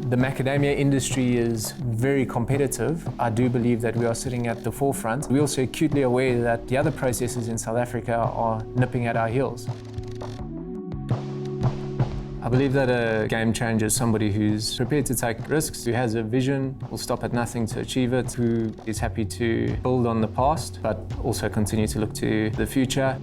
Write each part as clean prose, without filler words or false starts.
The macadamia industry is very competitive. I do believe that we are sitting at the forefront. We're also acutely aware that the other processors in South Africa are nipping at our heels. I believe that a game changer is somebody who's prepared to take risks, who has a vision, will stop at nothing to achieve it, who is happy to build on the past, but also continue to look to the future.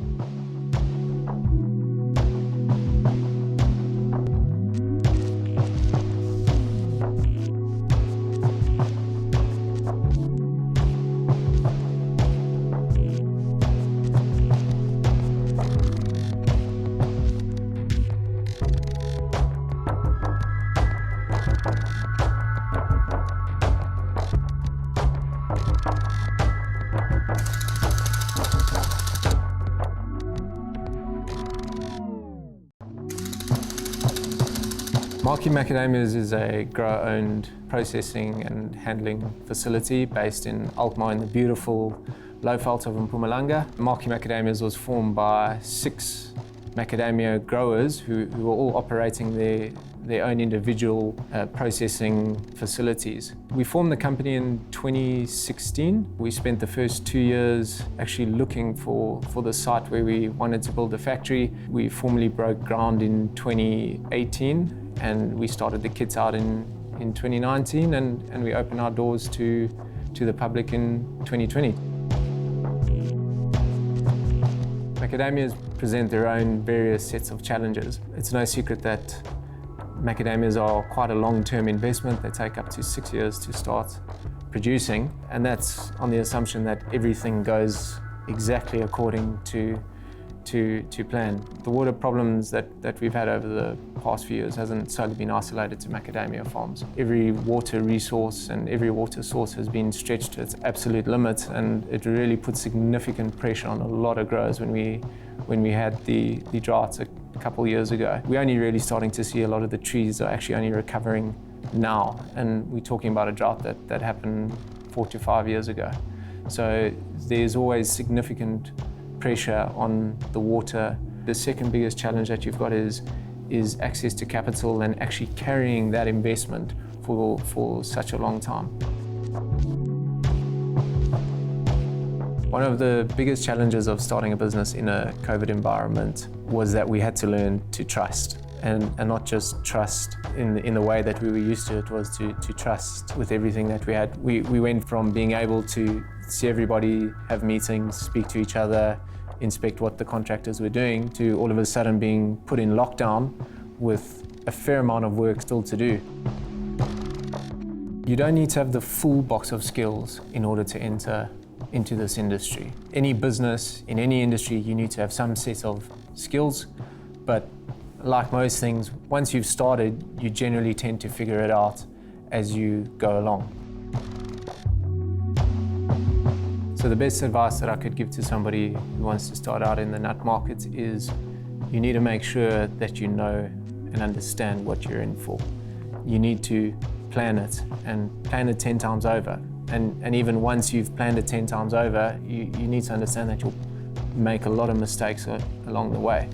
Marquis Macadamias is a grower-owned processing and handling facility based in Alkmaar in the beautiful Lowveld of Mpumalanga. Marquis Macadamias was formed by 6 macadamia growers who were all operating their own individual processing facilities. We formed the company in 2016. We spent the first 2 years actually looking for the site where we wanted to build a factory. We formally broke ground in 2018. And we started the kits out in 2019 and we opened our doors to the public in 2020. Macadamias present their own various sets of challenges. It's no secret that macadamias are quite a long-term investment. They take up to 6 years to start producing, and that's on the assumption that everything goes exactly according to plan. The water problems that we've had over the past few years hasn't solely been isolated to macadamia farms. Every water resource and every water source has been stretched to its absolute limit, and it really put significant pressure on a lot of growers when we had the droughts a couple of years ago. We're only really starting to see a lot of the trees are actually only recovering now, and we're talking about a drought that happened 4 to 5 years ago. So there's always significant pressure on the water. The second biggest challenge that you've got is access to capital and actually carrying that investment for such a long time. One of the biggest challenges of starting a business in a COVID environment was that we had to learn to trust. And not just trust in the way that we were used to. It was to trust with everything that we had. We went from being able to see everybody, have meetings, speak to each other, inspect what the contractors were doing, to all of a sudden being put in lockdown with a fair amount of work still to do. You don't need to have the full box of skills in order to enter into this industry. Any business, in any industry, you need to have some set of skills, but like most things, once you've started, you generally tend to figure it out as you go along. So the best advice that I could give to somebody who wants to start out in the nut market is you need to make sure that you know and understand what you're in for. You need to plan it and plan it 10 times over. And even once you've planned it 10 times over, you need to understand that you'll make a lot of mistakes along the way.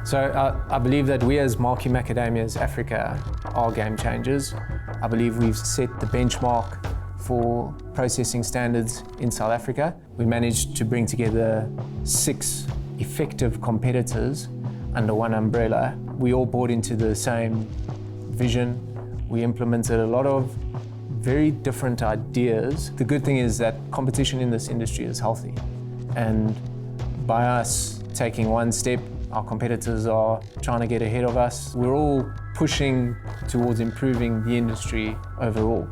So I believe that we as Marquis Macadamias Africa are game changers. I believe we've set the benchmark for processing standards in South Africa. We managed to bring together 6 effective competitors under one umbrella. We all bought into the same vision. We implemented a lot of very different ideas. The good thing is that competition in this industry is healthy. And by us taking one step, our competitors are trying to get ahead of us. We're all pushing towards improving the industry overall.